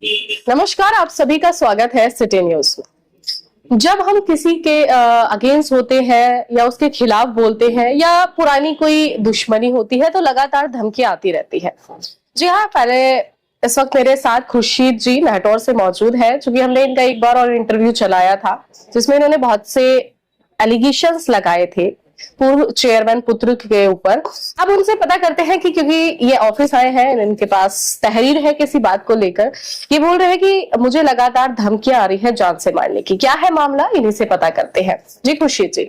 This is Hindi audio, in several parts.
नमस्कार, आप सभी का स्वागत है सिटी न्यूज में। जब हम किसी के अगेंस्ट होते हैं या उसके खिलाफ बोलते हैं या पुरानी कोई दुश्मनी होती है तो लगातार धमकियां आती रहती है। जी हाँ, पहले इस वक्त मेरे साथ खुर्शीद जी नाहटौर से मौजूद है, क्योंकि हमने इनका एक बार और इंटरव्यू चलाया था जिसमें इन्होंने बहुत से एलिगेशंस लगाए थे पूर्व चेयरमैन पुत्र के ऊपर। अब उनसे पता करते हैं कि क्योंकि ये ऑफिस आए हैं, इनके पास तहरीर है किसी बात को लेकर। ये बोल रहे हैं कि मुझे लगातार धमकियां आ रही है जान से मारने की। क्या है मामला, इन्हीं से पता करते हैं। जी खुर्शीद जी,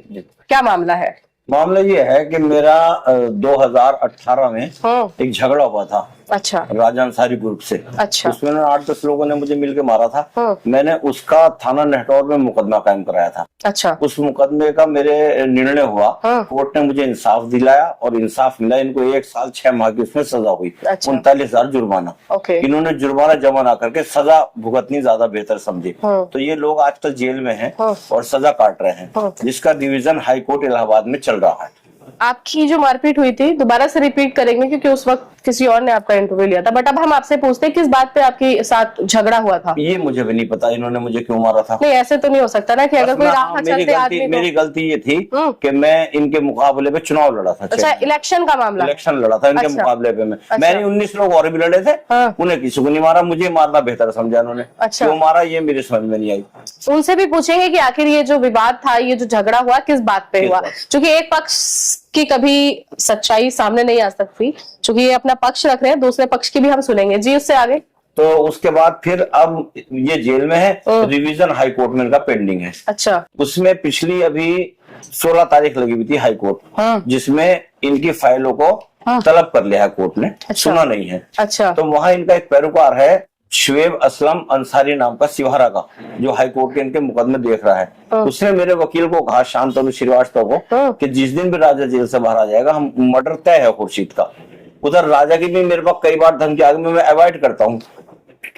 क्या मामला है? मामला ये है कि मेरा 2018 में एक झगड़ा हुआ था। अच्छा। राजा अंसारी ग्रुप से। अच्छा। उसमें 8-10 लोगों ने मुझे मिलके मारा था। मैंने उसका थाना नाहटौर में मुकदमा कायम कराया था। अच्छा। उस मुकदमे का मेरे निर्णय हुआ। कोर्ट ने मुझे इंसाफ दिलाया और इंसाफ मिला। इनको 1 साल 6 माह की उसमें सजा हुई। 39,000 जुर्माना। इन्होंने जुर्माना जमा ना करके सजा भुगतनी ज्यादा बेहतर समझी। तो ये लोग आजकल जेल में हैं और सजा काट रहे हैं, जिसका डिवीजन हाई कोर्ट इलाहाबाद में चल रहा है। आपकी जो मारपीट हुई थी दोबारा से रिपीट करेंगे, क्योंकि उस वक्त किसी और ने आपका इंटरव्यू लिया था। बट अब हम आपसे पूछते हैं किस बात पे आपके साथ झगड़ा हुआ था? ये मुझे भी नहीं पता इन्होंने मुझे क्यों मारा था। नहीं, ऐसे तो नहीं हो सकता ना कि अगर कोई राह चलते आदमी। मेरी गलती ये थी कि मैं इनके मुकाबले पे चुनाव लड़ा था। अच्छा, इलेक्शन का मामला? इलेक्शन लड़ा था इनके मुकाबले पे। मैंने 19 लोग और भी लड़े थे। उन्हें किसी को नहीं मारा, मुझे मारना बेहतर समझा उन्होंने। क्यों मारा ये मेरे समझ में नहीं आई। उनसे भी पूछेंगे कि आखिर ये जो विवाद था, ये जो झगड़ा हुआ, किस बात पे हुआ। क्योंकि एक पक्ष की कभी सच्चाई सामने नहीं आ सकती, क्योंकि ये अपना पक्ष रख रहे हैं, दूसरे पक्ष की भी हम सुनेंगे। जी, उससे आगे तो उसके बाद फिर अब ये जेल में है। रिवीजन हाई कोर्ट में इनका पेंडिंग है। अच्छा। उसमें पिछली अभी 16 तारीख लगी हुई थी हाई कोर्ट, जिसमें इनकी फाइलों को तलब कर लिया है कोर्ट ने। सुना नहीं है। अच्छा। तो वहां इनका एक पैरोकार है शुएब असलम अंसारी नाम का, सिवारा का, जो हाई कोर्ट के इनके मुकदमे देख रहा है। उसने मेरे वकील को कहा, शांतनु श्रीवास्तव को, कि जिस दिन भी राजा जेल से बाहर आ जाएगा, हम मर्डर तय है खुर्शीद का। उधर राजा की भी मेरे पास कई बार धमकी आ गई, मैं अवॉइड करता हूँ।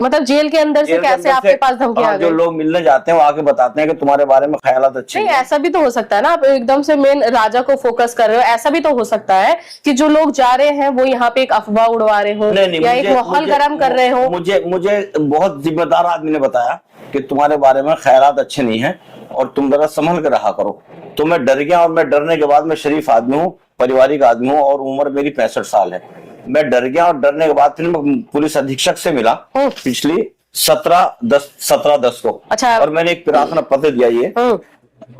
मतलब जेल के अंदर से कैसे आपके पास धमकी आ गई? जो लोग मिलने जाते हैं वो आके बताते हैं कि तुम्हारे बारे में ख्यालात अच्छे नहीं। ऐसा भी तो हो सकता है ना, आप एकदम से मेन राजा को फोकस कर रहे हो। ऐसा भी तो हो सकता है कि जो लोग जा रहे हैं वो यहाँ पे एक अफवाह उड़वा रहे हो या एक माहौल गर्म कर रहे हो। मुझे बहुत जिम्मेदार आदमी ने बताया कि तुम्हारे बारे में ख्यालात अच्छे नहीं है और तुम जरा संभल कर रहा करो। तो मैं डर गया, और मैं डरने के बाद, मैं शरीफ आदमी हूँ, पारिवारिक आदमी हूँ, और उम्र मेरी 65 साल है। मैं डर गया, और डरने के बाद फिर मैं पुलिस अधीक्षक से मिला पिछली 17/10 को। अच्छा। और मैंने एक प्रार्थना पत्र दिया ये,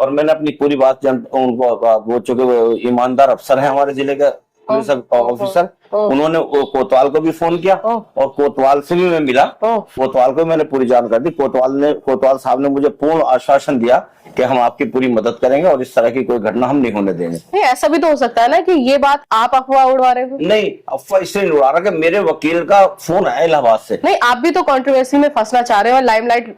और मैंने अपनी पूरी बात उनको, वो चूंकि ईमानदार अफसर है हमारे जिले का पुलिस ऑफिसर, उन्होंने कोतवाल को भी फोन किया और कोतवाल से भी मैं मिला। कोतवाल को मैंने पूरी जानकारी दी। कोतवाल साहब ने मुझे पूर्ण आश्वासन दिया कि हम आपकी पूरी मदद करेंगे और इस तरह की कोई घटना हम नहीं होने देंगे। नहीं, ऐसा भी तो हो सकता है ना कि ये बात आप अफवाह उड़वा रहे हो। नहीं, अफवाह इसलिए नहीं उड़ा रहा कि मेरे वकील का फोन आया इलाहाबाद से। नहीं, आप भी तो कंट्रोवर्सी में फंसना चाह रहे हो, लाइमलाइट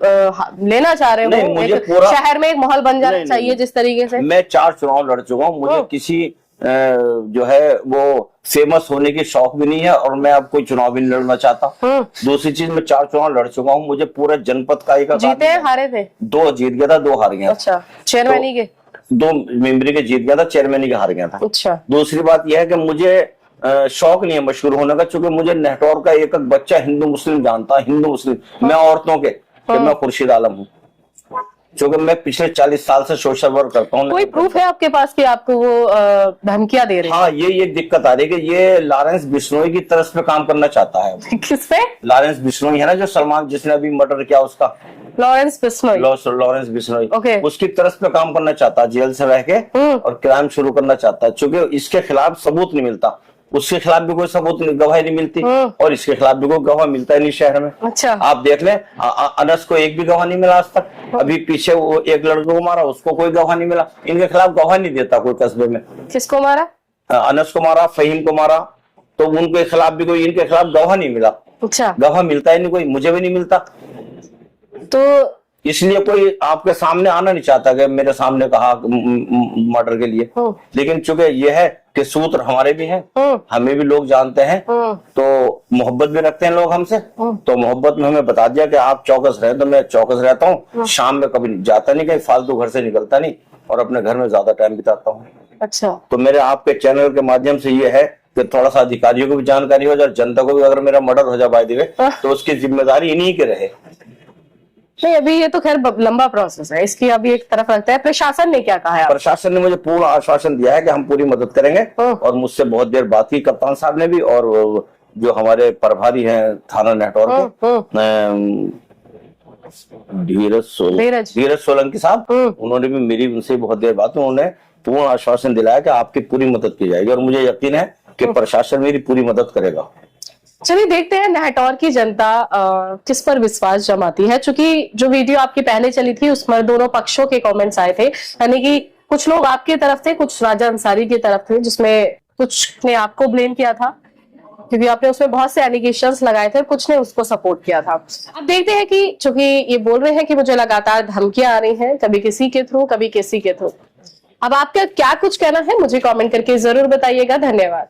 लेना चाह रहे हो। मुझे पूरा शहर में एक माहौल बन जाना चाहिए जिस तरीके से। मैं 4 चुनाव लड़ चुका हूँ। मुझे किसी जो है वो फेमस होने की शौक भी नहीं है, और मैं अब कोई चुनाव भी नहीं लड़ना चाहता। दूसरी चीज, मैं 4 चुनाव लड़ चुका हूँ। मुझे पूरे जनपद का जीते हैं, हारे थे? 2 जीत गया था, 2 हार गया। अच्छा। चेयरमैनी के 2 मेंबरी के जीत गया था, चेयरमैनी के हार गया था। अच्छा। दूसरी बात यह है कि मुझे शौक नहीं है मशहूर होने का, क्योंकि मुझे नाहटौर का एक बच्चा हिंदू मुस्लिम जानता है। हिंदू मुस्लिम, मैं औरतों के, मैं खुर्शीद आलम हूँ, क्योंकि मैं पिछले 40 साल से सोशल वर्क करता हूँ। कोई प्रूफ है आपके पास कि आपको वो धमकियां दे रहे हैं? हाँ, ये दिक्कत आ रही है कि ये लॉरेंस बिश्नोई की तरफ पे काम करना चाहता है। किस पे? लॉरेंस बिश्नोई है ना, जो सलमान, जिसने अभी मर्डर किया, उसका लॉरेंस बिश्नोई। ओके। उसकी तरफ पे काम करना चाहता है, जेल से रह के, और क्राइम शुरू करना चाहता है। चूंकि इसके खिलाफ सबूत नहीं मिलता, उसके खिलाफ भी कोई सबूत गवाही नहीं मिलती, और इसके खिलाफ भी कोई गवाह मिलता है नहीं शहर में। अच्छा। आप देख लें, अनस को एक भी गवाह नहीं मिला आज तक। अभी पीछे वो एक लड़के को मारा, उसको कोई गवाह नहीं मिला। इनके खिलाफ गवाह नहीं देता कोई कस्बे में। किसको मारा? अनस को मारा, फहीम को मारा, तो उनके खिलाफ भी कोई, इनके खिलाफ गवाह नहीं मिला। अच्छा। गवाह मिलता ही नहीं कोई, मुझे भी नहीं मिलता। तो इसलिए कोई आपके सामने आना नहीं चाहता कि मेरे सामने कहा मर्डर के लिए। लेकिन चूंकि ये है कि सूत्र हमारे भी हैं, हमें भी लोग जानते हैं, तो मोहब्बत भी रखते हैं लोग हमसे। तो मोहब्बत में हमें बता दिया कि आप चौकस रहे, तो मैं चौकस रहता हूँ। शाम में कभी जाता नहीं कहीं, फालतू घर से निकलता नहीं, और अपने घर में ज्यादा टाइम बिताता हूँ। अच्छा। तो मेरे आपके चैनल के माध्यम से ये है कि थोड़ा सा अधिकारियों को भी जानकारी हो जाए, जनता को भी, अगर मेरा मर्डर हो जाए बाय द वे तो उसकी जिम्मेदारी इन्हीं के रहे। नहीं, अभी ये तो खैर लंबा प्रोसेस है, इसकी अभी एक तरफ रखते हैं। प्रशासन ने क्या कहा है? प्रशासन ने मुझे पूर्ण आश्वासन दिया है कि हम पूरी मदद करेंगे, और मुझसे बहुत देर बात की कप्तान साहब ने भी, और जो हमारे प्रभारी हैं थाना नेटवर्क धीरज सोलंकी साहब, उन्होंने भी मेरी उनसे बहुत देर बात, उन्होंने पूर्ण आश्वासन दिलाया कि आपकी पूरी मदद की जाएगी, और मुझे यकीन है कि प्रशासन मेरी पूरी मदद करेगा। चलिए देखते हैं नेहटौर की जनता किस पर विश्वास जमाती है। चूंकि जो वीडियो आपकी पहले चली थी उसमें दोनों पक्षों के कमेंट्स आए थे, यानी कि कुछ लोग आपकी तरफ थे, कुछ राजा अंसारी की तरफ थे, जिसमें कुछ ने आपको ब्लेम किया था क्योंकि आपने उसमें बहुत से एलिगेशंस लगाए थे, कुछ ने उसको सपोर्ट किया था। अब देखते हैं कि चूंकि ये बोल रहे हैं कि मुझे लगातार धमकियां आ रही हैं, कभी किसी के थ्रू कभी किसी के थ्रू। अब आपका क्या कुछ कहना है मुझे कमेंट करके जरूर बताइएगा। धन्यवाद।